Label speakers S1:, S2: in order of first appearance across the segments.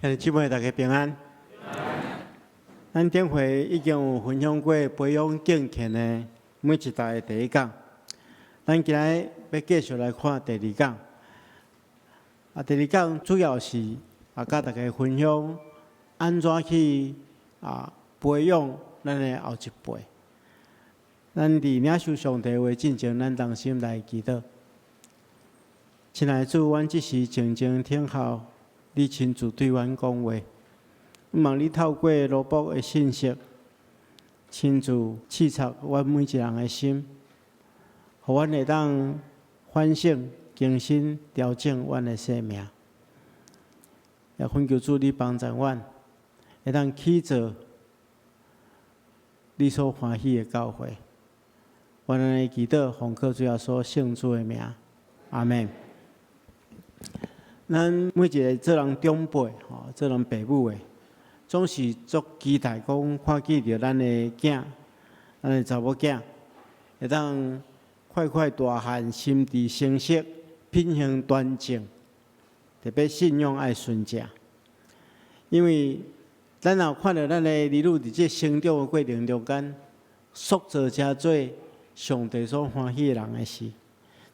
S1: 兄弟姊妹，大家平安。咱顶回已经有分享过培养敬虔的每一代的第一讲，咱今日要继续来看第二讲。第二讲主要是甲大家分享安怎去培养咱的后一辈。咱伫领受上帝话进前，咱同心来祈祷。亲爱的主，阮即时静静听候你亲自对阮讲话。望你透过罗卜的信息，亲自刺插阮每一人的心，互阮会当反省、更新、调整阮的生命。也恳求主你帮助阮，会当起做你所欢喜的教会。阮安尼祈祷，奉靠主耶稣圣主的名，阿门。咱每一个做人长辈，做人父母的，总是足期待讲看见着咱的囝、咱的查某囝，会当快快大汉，心地成熟，品行端正，特别信仰爱顺正。因为咱若看到咱的儿女伫这成长的过程中间，塑造成做上帝所欢喜的人的事，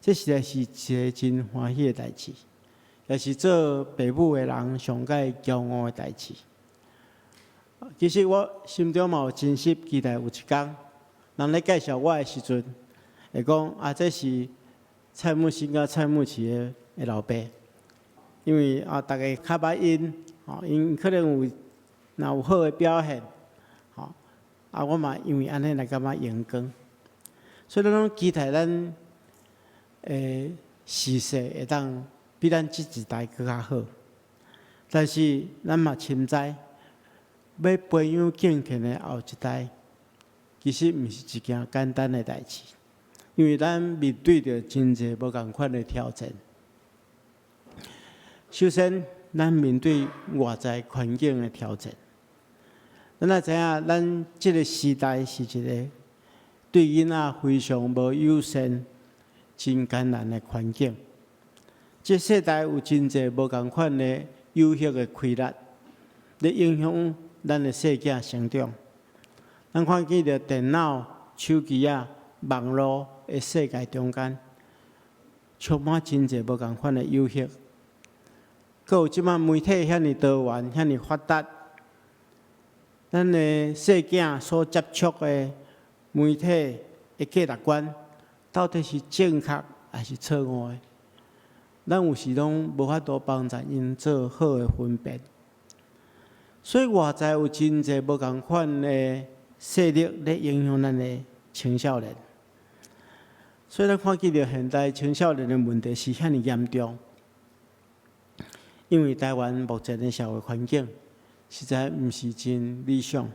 S1: 这实在是一个真欢喜的代志，也是做父母的人上界骄傲的代志。其实我心中嘛有真实期待，有一天人咧介绍我的时阵，会讲这是蔡牧师甲蔡牧师的老爸，因为大家较捌因，因可能有好的表现，我嘛因为安尼来感觉荣光，所以咱拢期待咱事势会当比咱这一代更较好，但是咱嘛深知。要培养敬虔的后一代，其实毋是一件简单的代志，因为咱面对着真侪无共款的挑战。首先，咱面对外在环境的挑战，咱也知影，咱这个时代是一个对囡仔非常无友善、真艰难的环境。这世代有真侪无共款的有效的规律，咧影响咱的细囝成长，咱看见着电脑、手机网络的世界中间，充满真侪无共款的诱惑。佮有即摆媒体遐尼多元、遐尼发达，咱的细囝所接触的媒体的价值观，到底是正确还是错误的？咱有时拢无法度帮助因做好的分辨。所以外在有真侪无共款的势力咧影响咱的青少年，所以咱看见着现代青少年的问题是遐尼严重，因为台湾目前的社会环境实在毋是真理想，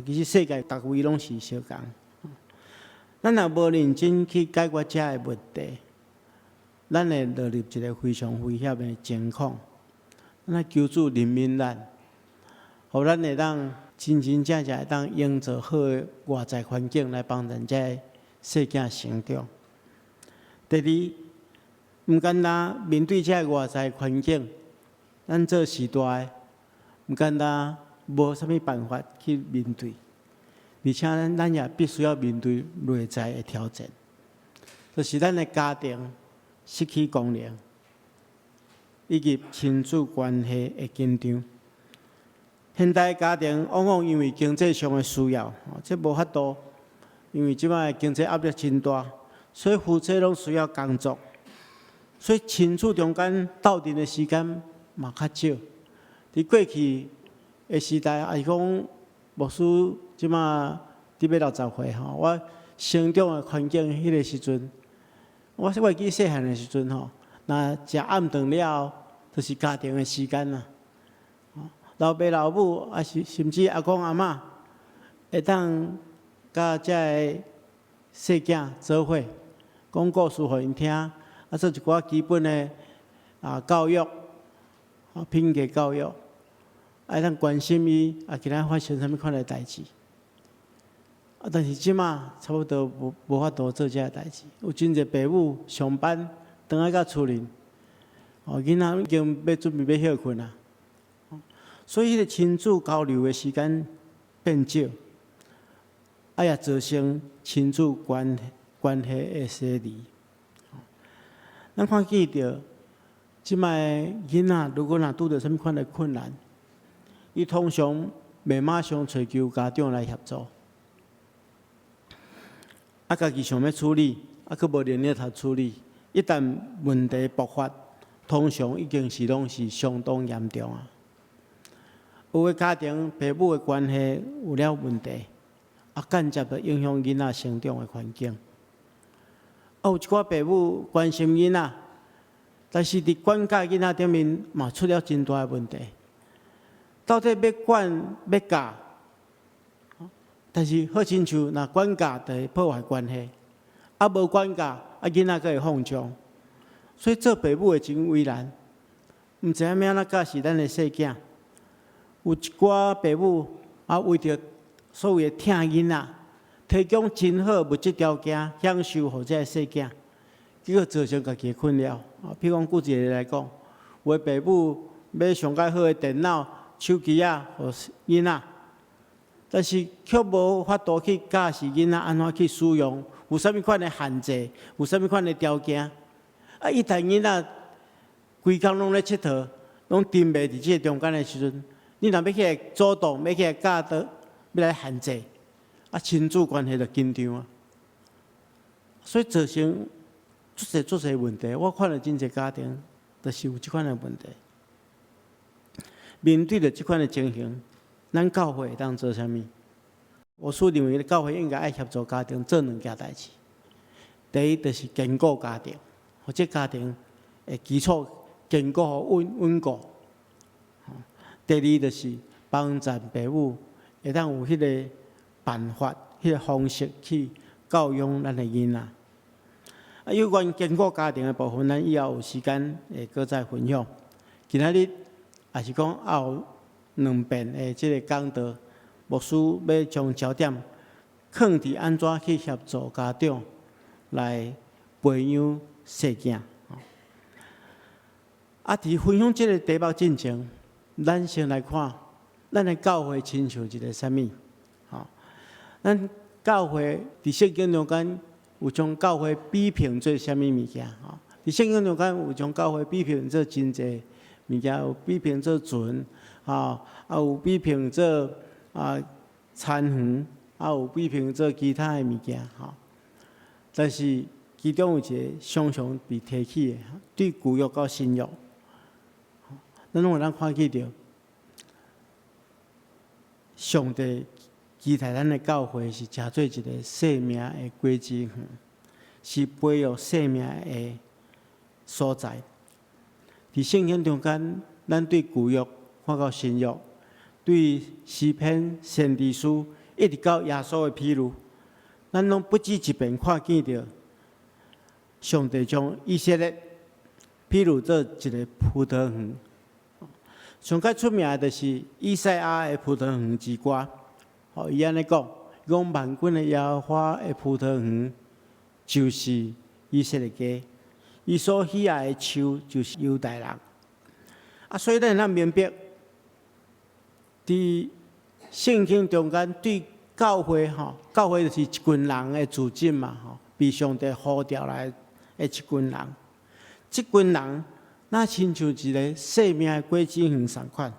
S1: 其实世界各位拢是相共，咱若无认真去解决这个问题，咱会落入一个非常危险的情况，咱求助人民咱。互咱会当真真正正会当营造好的外在环境来帮助这细囝成长。第二，毋简单面对这外在环境，咱做时代的毋简单无啥物办法去面对，而且咱也必须要面对内在的挑战，就是咱的家庭失去功能，以及亲子关系的紧张。现代家庭往往因为经济上的需要，这无法度，因为即摆经济压力真大，所以夫妻拢需要工作，所以亲子中间斗阵的时间嘛较少。伫过去的时代，是讲牧师即摆伫要60岁我成长的环境迄个时阵，我会记细汉的时阵若食暗顿了，就是家庭的时间啦。老爸老母，甚至阿公阿嬷，会当甲遮个细囝做伙，讲故事互因听，做一寡基本的教育，品格教育，会当关心伊今仔发生啥物款的代志。但是即马差不多无法度做遮个代志，有真侪父母上班，回来到厝里，囡仔已经要准备要休困啦。所以，迄个亲子交流的时间变少，也造成亲子关系的疏离。咱看见着，即摆囡仔如果拄着什物款的困难，伊通常袂马上找求家长来协助，家己想要处理，佫无能力通处理。一旦问题爆发，通常已经拢是相当严重啊。有的家庭父母的关系有了问题，间接的影响囡仔成长的环境。有一寡父母关心囡仔，但是伫管教囡仔顶面嘛出了真大的问题。到底要管要教，但是好亲像若管教就会破坏关系，无管教囡仔佫会放纵，所以做父母的真为难，毋知影要安怎教是咱的细囝。有一寡父母为着所谓的疼囡仔，提供真好物质条件，享受互这细囝，结果造成家己的困扰。譬如讲，举一个来讲，有的父母买上介好的电脑、手机互囡仔，但是却无法度去教示囡仔安怎去使用，有啥物款的限制，有啥物款的条件。一旦囡仔规工拢咧佚佗，拢沉迷伫即个中间的时阵，你若要起来主动，要起来教导，要来限制，亲子关系就紧张啊。所以造成足侪问题。我看到真侪家庭，就是有即款的问题。面对着即款的情形，咱教会会当做啥物？我所认为，教会应该爱协助家庭做两件代志。第一，就是坚固家庭，或者家庭的基础坚固稳固。第二，就是帮助父母会当有迄个办法、迄个方式去教养咱的囡仔。有关坚固家庭的部分，咱以后有时间会搁再分享。今仔日也是讲有两遍的即个讲道，牧师要将焦点放伫安怎去协助家长来培养细囝。伫分享即个题目进前，咱先来看，咱的教会亲像一个啥物？咱教会伫圣经中间有将教会比评做啥物物件？伫圣经中间有将教会比评做真侪物件，有比评做船，有比评做田园，有比评做其他的物件。但是其中有一个常常被提起的，对旧约到新约。咱拢有咱看见着，上帝期待咱的教会是诚做一个生命的果子园，是培育生命的所在。伫圣经中间，咱对旧约看到新约，对诗篇、先知书，一直到耶稣的披露，咱拢不止一遍看见着上帝将以色列披露做一个葡萄园。上较出名的就是以赛亚的葡萄园之歌，伊安尼讲，讲万军的耶和华的葡萄园就是以色列家，伊所喜爱的树就是犹大人。所以咱会明白，伫圣经中间对教会教会就是一群人的组织嘛，被上帝呼召来的一群人，这群人。那亲像一个生命的果子园同款。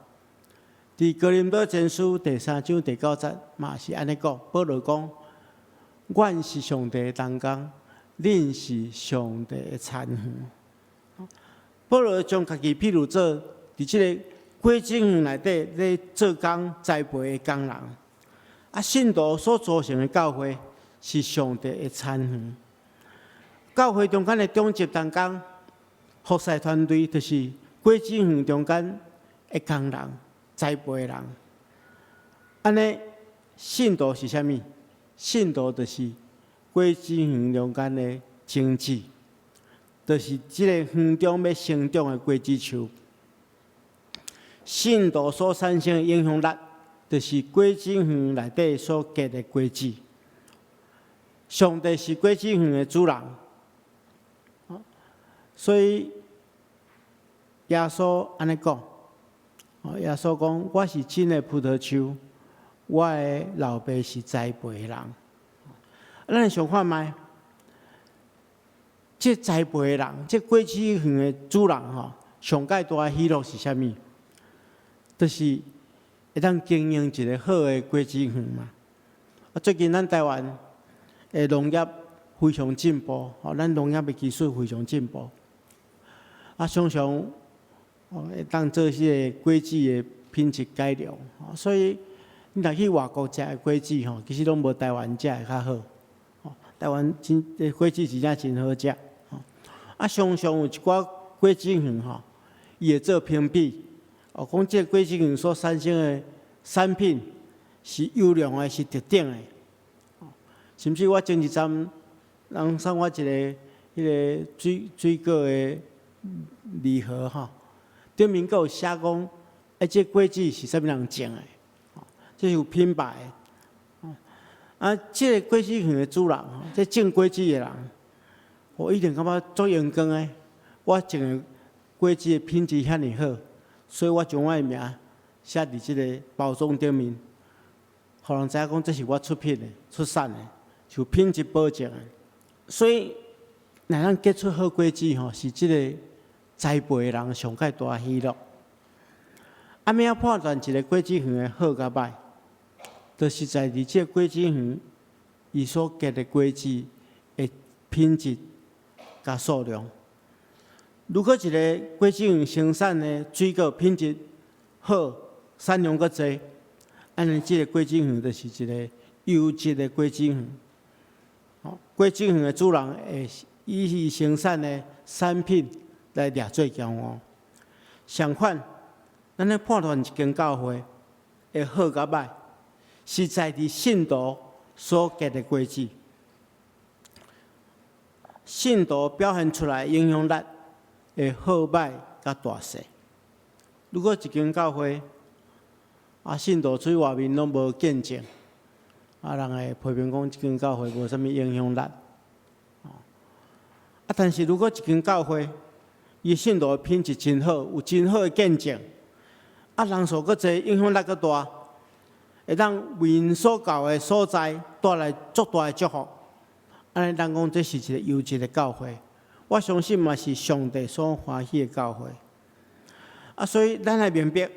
S1: 伫哥林多前书第3章第9节嘛是安尼讲，保罗讲：“阮是上帝的同工，恁是上帝的田园。”保罗将家己譬如做伫即个果子园内底咧做工栽培的工人。信徒所组成的教会是上帝的田园。教会中间的中级同工。服侍团队就是果子园中间的工人、栽培人。安尼，信徒是啥物？信徒就是果子园中间的种子，就是即个园中要生长的果子树。信徒所产生的影响力，就是果子园内底所结的果子。上帝是果子园的主人。所以耶稣安尼讲，耶稣讲：“我是真的葡萄树，我的老爸是栽培的人。”咱想看卖，这栽培的人，这果子园的主人上界大的喜乐是啥物？就是会当经营一个好的果子园嘛。最近咱台湾的农业非常进步，咱农业的技术非常进步。常常会当做些果子的品质改良，所以你若去外国食的果子其实拢无台湾食的较好。台湾真果子真正真好食。常常有一寡果子园伊会做评比，讲这果子园所产生的产品是优良的，是特定的。甚至我前一站人送我一个迄个水果的礼盒顶面阁有写讲，这果子是啥物人种的，这是有品牌的。这个果子园的主人这种果子的人，我一定感觉足阳光的。我种的果子的品质遐尼好，所以我将我的名写伫这个包装顶面，互人知影讲这是我出品的、出产的，就品质保证的。所以，若咱结出好果子是这个栽培的人上界大喜乐。要怎判断一个果子园的好甲歹，就是在伫这果子园伊所结的果子的品质甲数量。如果一个果子园生产的水果品质好，产量阁济，安尼这个果子园就是一个优质的果子园。果子园的主人会以伊生产的产品来掠做骄傲。相反，咱咧判断一间教会会好甲歹，是在伫信徒所结的果子。信徒表现出来影响力会好歹甲大细。如果一间教会信徒出去外面拢无见证，人会批评讲，这间教会无啥物影响力。但是如果一间教会，伊信徒的品质真好，有真好的见证，人数阁济，影响力阁大，会当为因所教的所在带来足大的祝福。安尼，咱讲这是一个优质的教会，我相信嘛是上帝所欢喜的教会。所以咱来明白，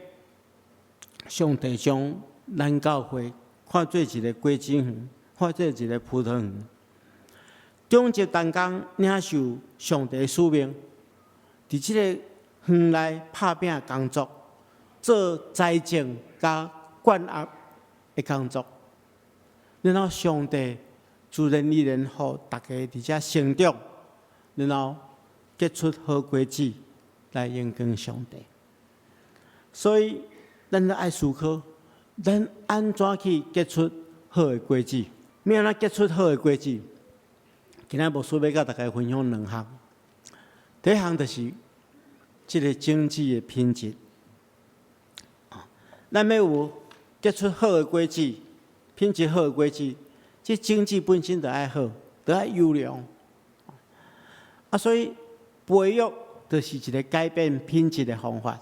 S1: 上帝将咱教会看做一个果子园，看做一个葡萄园。终极担当领受上帝的使命，伫即个园内拍拼工作，做财政甲管压的工作，然后上帝自然而然互大家伫遮成长，然后结出好果子来荣光上帝。所以，咱爱思考，咱安怎去结出好的果子？要安怎结出好的果子？今仔牧师要甲大家分享两项。第一项就是这个经济的品质。咱要有结出好的果子，品质好的果子，这经济本身就爱好，就爱优良。所以培育就是一个改变品质的方法。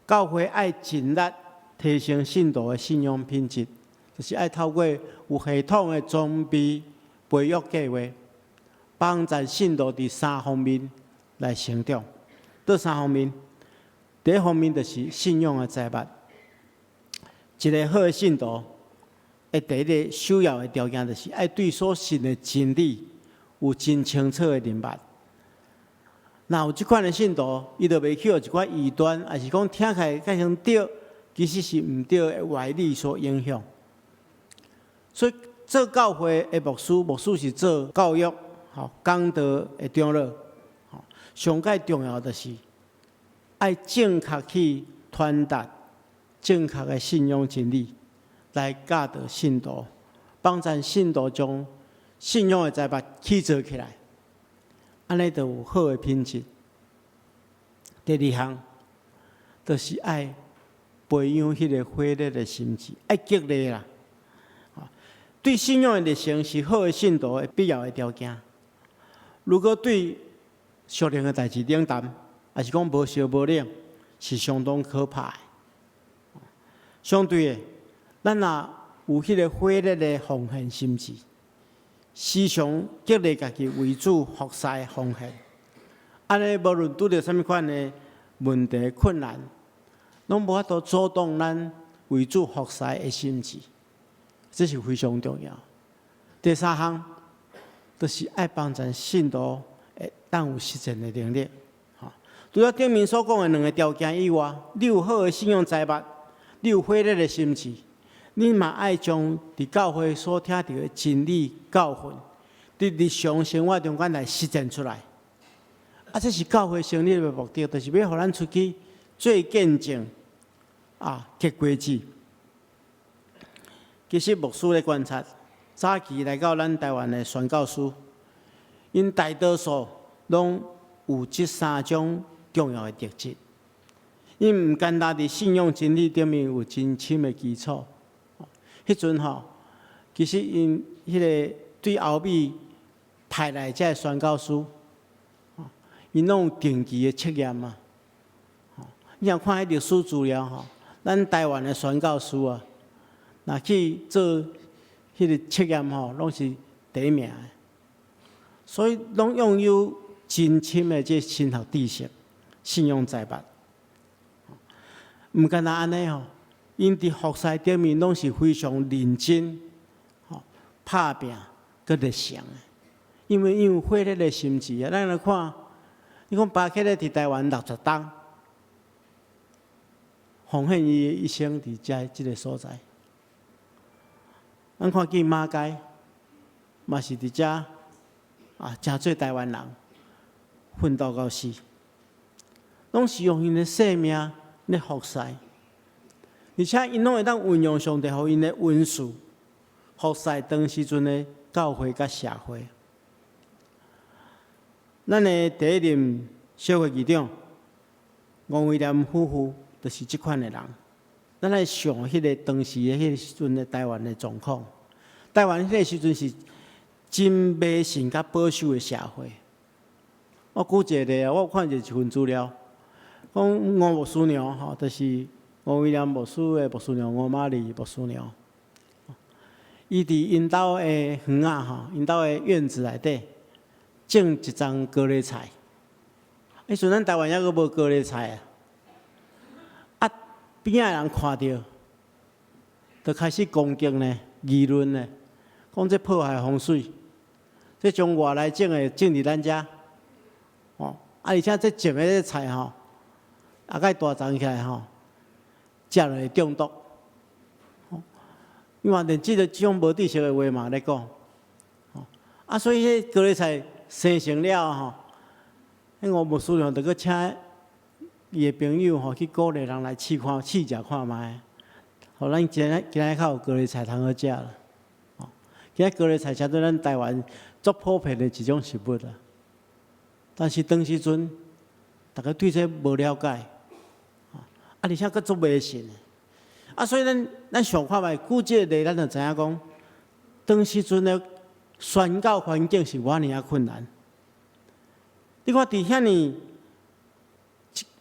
S1: 教会爱尽力提升信徒的信仰品质，就是爱透过有系统的装备培育计划，帮助信徒伫三方面来成长。这三方面，第一方面就是信仰的财物。一个好的信徒，第一个首要的条件就是爱对所信的真理有真清楚的认识。若有即款的信徒，伊就袂去互一寡异端，还是讲听起来介像对，其实是毋对的歪理所影响。所以做教会的牧师是做教育、讲道的长老。上界重要就是爱正确去传达正确的信仰真理，来教导信徒，帮助信徒将信仰的财物起造起来。安尼就有好的品质。第二项，就是爱培养迄个火热的心志，爱激励啦。对信仰的热诚是好的信徒的必要的条件。如果对属灵的代志冷淡，还是讲无烧无冷，是相当可怕的。相对的，咱若有迄个火热的奉献心志，时常激励家己为主服侍奉献，安尼无论拄着什么款的问题困难，拢无法度阻挡咱为主服侍的心志，这是非常重要。第三项，就是爱帮助信徒会当有实践的能力。除了顶面所讲的两个条件以外，你有好的信用财物，你有火热的心志，你嘛爱将伫教会所听到的真理教训，伫日常生活中间来实践出来。这是教会成立的目的，就是要互咱出去做见证，结果子。其实牧师咧观察，早期来到咱台湾的宣教师，因大多数拢有这三种重要的特质。因唔简单伫信仰真理顶面有真深的基础。迄阵其实因迄个对后面派来这宣教师，因拢有定期的测验嘛。你若看迄历史资料咱台湾的宣教师若去做迄个测验拢是第一名的。所以拢拥有真深的这神学知识、信仰财物。唔简单安尼因伫服侍顶面拢是非常认真、拍拼、佮热诚的。因为有火热的心志咱来看，你讲巴克咧伫台湾60冬，奉献伊一生伫即个所在。咱看见马街，嘛是伫遮真做台湾人奋斗到死，拢是用因的生命咧服侍，而且因拢会当运用上帝互因的恩赐，服侍当时阵的教会甲社会。咱的第一任小会议长王威廉夫妇，就是即款的人。咱来想迄个当时的迄个时阵的台湾的状况，台湾迄个时阵是真迷信甲保守的社会。我举一个例，我看一份资料，讲吴牧师娘就是王威廉牧师的牧师娘吴玛丽牧师娘，伊伫因兜的园因兜的院子内底种一丛高丽菜。迄阵咱台湾还阁无高丽菜边仔人看到，就开始攻击呢、议论呢，讲这破坏风水，这从外来种的种伫咱遮，而且这种的这菜该大长起来食了会中毒。因为连这种无知识的话嘛咧讲，所以迄高丽菜生成了迄吴牧师娘就去请伊的朋友去鼓励人来试食看卖，互咱今仔较有高丽菜通好食啦。今仔高丽菜成做咱台湾足普遍的一种食物啦。但是当时阵，大家对这无了解，而且佫足迷信的。所以咱想看卖，举这个例，咱就知影讲，当时阵的宣教环境是偌尔困难。你看伫遐尼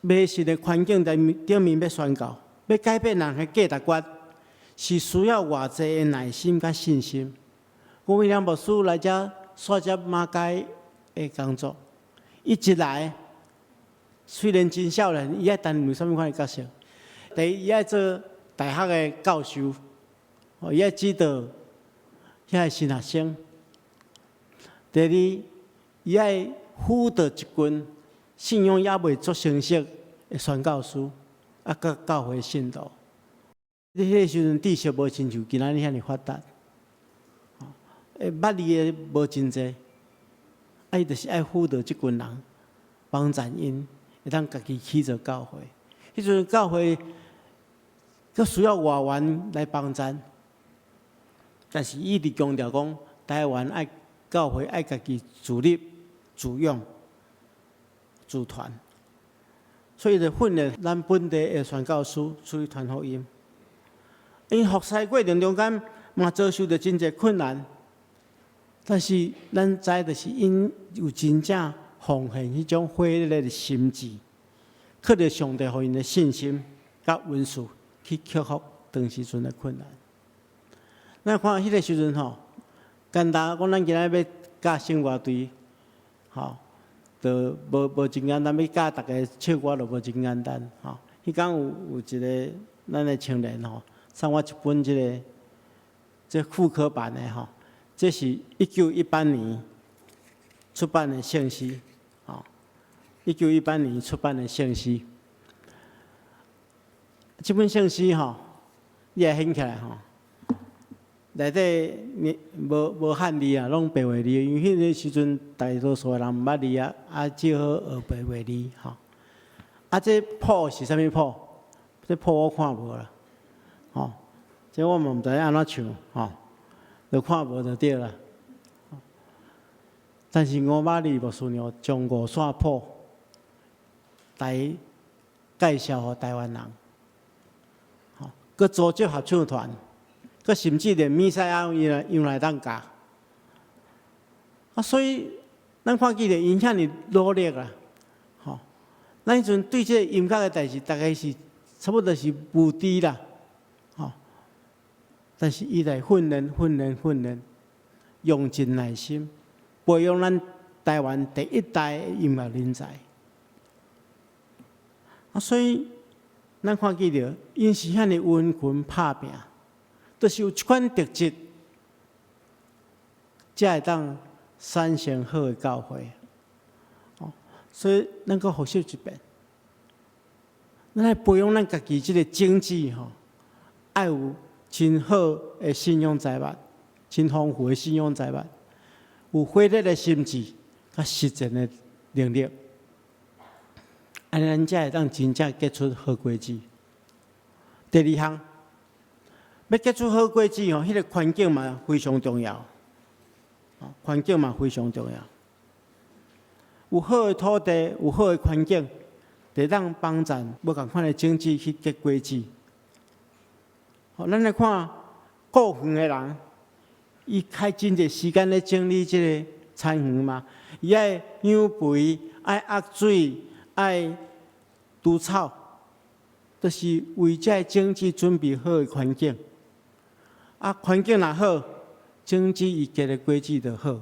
S1: 迷信的环境顶面要宣教，要改变人的价值观，是需要偌济的耐心甲信心。吴威廉牧师来遮线接马街的工作，伊一来，虽然真少年，伊爱担任什么款的角色？第一，伊爱做大学的教授，伊爱指导遐个新学生；第二，伊爱辅导一群信仰也袂足成熟的宣教师，甲教会信徒。你迄个时阵知识无亲像今仔日遐尼发达，捌字的无真济，伊就是爱辅导即群人，帮助因会当家己起造教会。迄阵教会佫需要外援来帮助，但是伊直强调讲，台湾爱教会爱家己自立、自用、自传，所以就训练咱本地的宣教师出去传福音。因服侍过程中间嘛遭受到真侪困难，但是咱知就是因有真正奉献迄种火热的心志，靠着上帝给因的信心，甲温顺去克服当时阵的困难。咱看迄个时阵吼，简单讲，咱今仔要教生活队，吼，就无真简单，要教大家唱歌就无真简单，吼。迄天有一个咱的青年吼，送我一本这复刻版的吼，这是1918年出版的圣诗，吼，1918年出版的圣诗。这本圣诗吼，你也掀起来吼，内底无汉字啊，拢白话字，因为迄个时阵大多数人毋捌字啊，只好学白话字吼。啊，这谱是啥物谱？这谱我看无啦，吼，这我嘛毋知影安怎唱，吼，就看无就对啦。但是吴玛丽牧师娘将五线谱来介绍予台湾人，吼，佮组织合唱团，佮甚至连弥赛亚用来当教，啊，所以咱看见着因遐尼努力啦。咱迄阵对这个音乐的代志，大概是差不多是无知啦，吼。但是伊来训练，用尽耐心，培养咱台湾第一代的音乐人才。啊，所以咱看见着，因是遐尼温群拍拼，就是有一款特质，才会当产生好的教会。所以，咱阁复习一遍。咱来培养咱家己即个经济吼，爱有真好的信用财物，真丰富的信用财物，有火热的心智，甲实践的能力，安尼咱才会当真正结出好果子。第二项，要结出好果子吼，迄个环境嘛非常重要，环境嘛非常重要。有好的土地，有好的环境，会当帮助无共款的经济去结果子。好，咱来看顾园的人，伊开真侪时间咧整理即个田园嘛，伊爱养肥，爱压水，爱除草，都是为这经济准备好的环境。啊，环境若好，经济伊结的果子就好。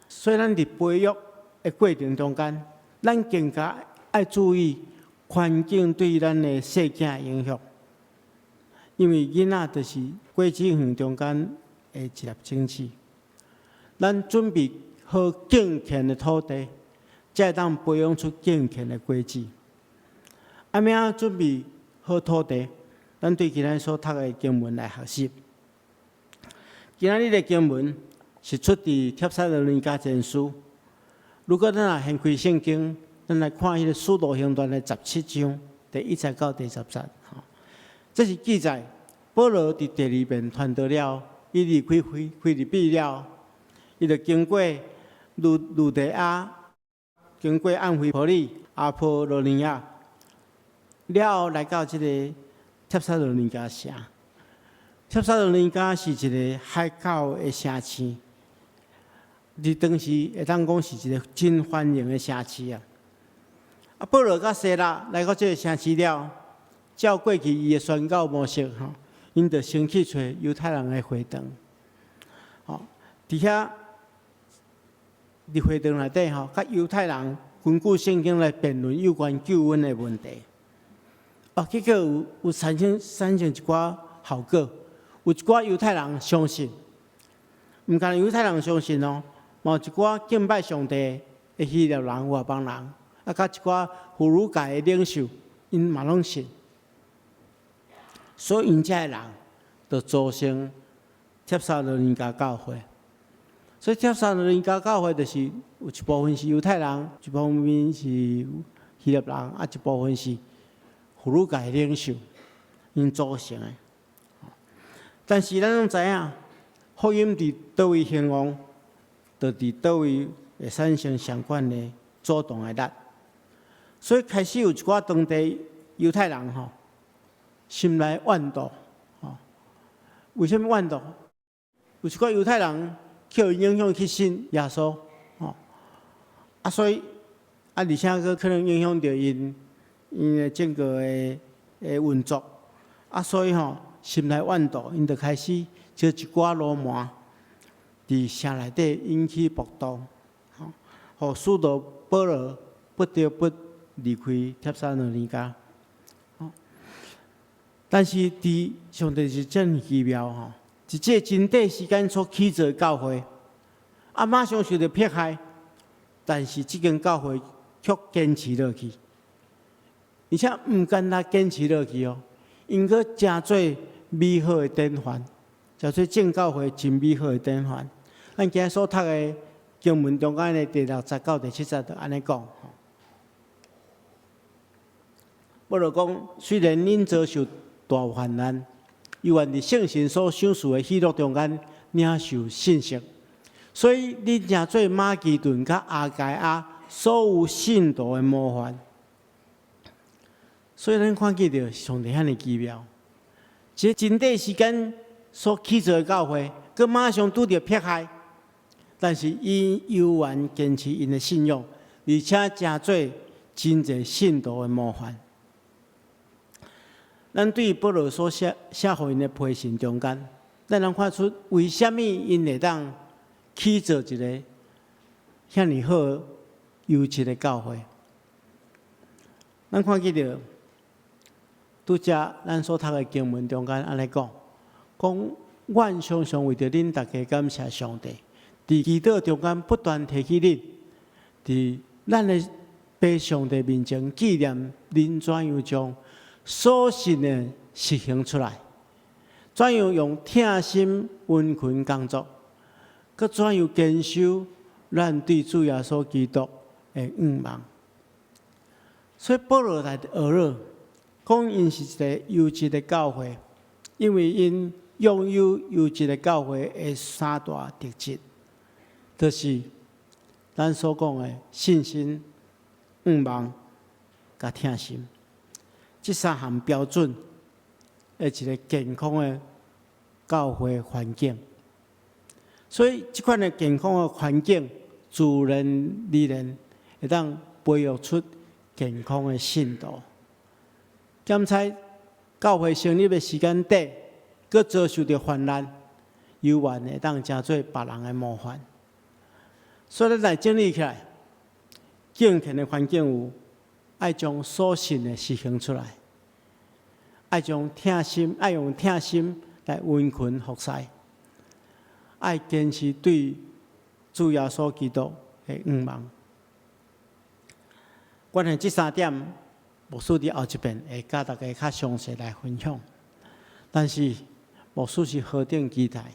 S1: 所以咱伫培育的过程中间，咱更加爱注意环境对咱的细囝的影响，因为囡仔就是果子园中间的一粒种子。咱准备好健全的土地，才会当培养出健全的果子。啊，咩准备好土地？咱对今仔所读的经文来学习。今仔日的经文是出自《帖撒罗尼迦前书》。如果咱若掀开圣经，咱来看迄个《使徒行传》的17章第1节到第10节，这是记载保罗伫第2遍传道了，伊离开腓立比了，伊就经过路地亚，经过安菲波利、阿波罗尼亚，了后来到这个帖撒罗尼迦城。帖撒罗尼迦是一个海口的城市。伫当时会当讲是一个真繁荣的城市啊！啊，保罗甲西拉来到这个城市了，照过去伊的宣教模式吼，因就先去找犹太人的会堂，吼，伫遐伫会堂内底吼，甲犹太人根据圣经来辩论有关救恩的问题。哦，结果有产生一寡效果，有一寡犹太人相信，毋但犹太人相信哦。嘛有一寡敬拜上帝的希腊人、外邦人，啊，甲一寡妇女界的领袖，因嘛拢信，所以因遮的人就组成帖撒罗尼迦教会。所以帖撒罗尼迦教会就是有一部分是犹太人，一部分是希腊人，啊，一部分是妇女界的领袖因组成的。但是咱拢知影，福音伫倒位兴旺，就伫倒位会产生相关的主动的力。所以开始有一寡当地犹太人吼，心内怨妒吼。为什么怨妒？有一寡犹太人去影响去信耶稣吼，啊，所以啊，而且佫可能影响到因因的整个的运作，所以心内怨妒，因就开始招一寡罗马伫城内底引起暴动，互使徒保罗不得不离开帖撒罗尼迦。但是伫上帝是真奇妙伫这真短时间所起造的教会，马上受到迫害，但是这间教会却坚持落去，而且唔简单坚持落去因阁真做美好的典范，真做正教会真美好的典范。咱今日所读的经文中间的第60到第70就安尼讲。保罗讲，虽然恁遭受大患难，又愿伫圣神所赏赐的喜乐中间领受信息，所以恁正做马其顿甲亚该亚所有信徒的模范。所以咱看见着上帝遐尼奇妙，这真短时间所起造的教会，佮马上拄着迫害，但是因犹原坚持因的信仰，而且真做真侪信徒的模范。咱对保罗所写互因的批信中间，咱能看出为虾米因会当起造一个遐尼好优质的教会。咱看见着，拄则咱所读的经文中间安尼讲，阮常常为着恁大家感谢上帝，伫祈祷中间不断提起恁，伫咱的爸上帝面前纪念恁怎样将所信的实行出来，怎样用疼心温群工作，佮怎样坚守咱对主耶稣基督的愿望。所以保罗来学了，讲因是一个优质的教会，因为因拥有优质的教会的三大特质，就是咱所讲的信心、愿望、甲疼心。这三项标准的一个健康的教会环境，所以这款的健康的环境，自然而然会当培育出健康的信徒。检查教会成立的时间短，佮遭受到患难，犹原会当成做别人的模范。所以咱来整理起来，健全的环境有。爱将所信的实行出来，爱用疼心来温群服侍，爱坚持对主耶稣基督的愿望。关于这三点，牧师伫后一遍会甲大家较详细来分享。但是牧师是何等期待，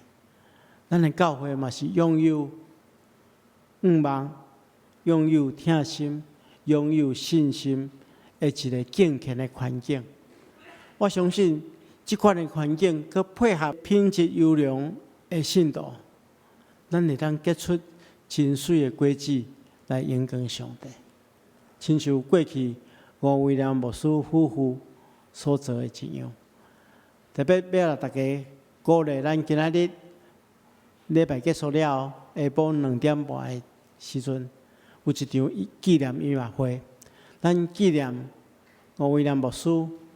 S1: 咱的教会嘛是拥有愿望，拥有疼心。拥有信心的一个健全的环境，我相信这款的环境，佮配合品质优良的信徒，咱会当结出真水的果子来荣光上帝。亲像过去吴威廉牧师夫妇所做的一样，特别要让大家鼓励咱今仔日礼拜结束了，下晡2点半的时阵。有一场纪念音乐会，咱纪念吴威廉牧师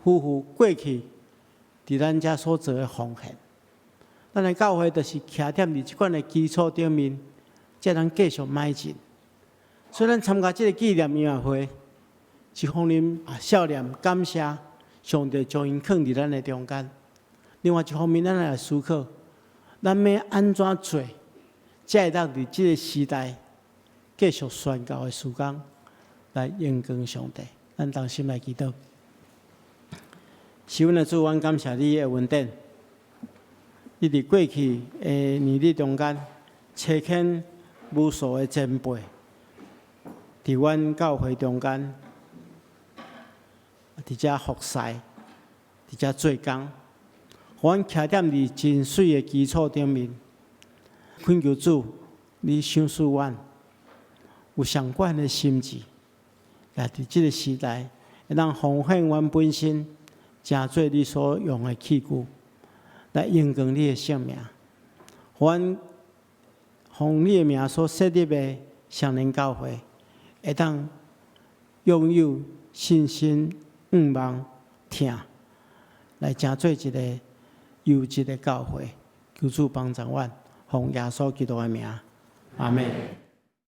S1: 夫妇过去伫咱遮所做的奉献。咱的教会就是徛踮伫即款的基础顶面，才能继续迈进。所以咱参加这个纪念音乐会，一方面孝念感谢上帝将因放伫咱的中间；另外一方面，咱来思考，咱要安怎做，才会当伫这个时代。继续宣教的时光，来荣光上帝。咱同心来祈祷。是阮的主，阮感谢你的恩典。你伫过去的年日中间，差遣无数的前辈，伫阮教会中间，伫遮服侍，伫遮做工，互阮徛踮伫真水的基础顶面。恳求主，你赏赐阮。有上悬的心志，也伫这个时代，会当奉献阮本身，真做你所用的器具，来荣光你的性命。阮奉你的名所设立的上人教会，会当拥有信心、望、听，来成做一个优质的教会。求主帮助阮，奉耶稣基督的名，阿门。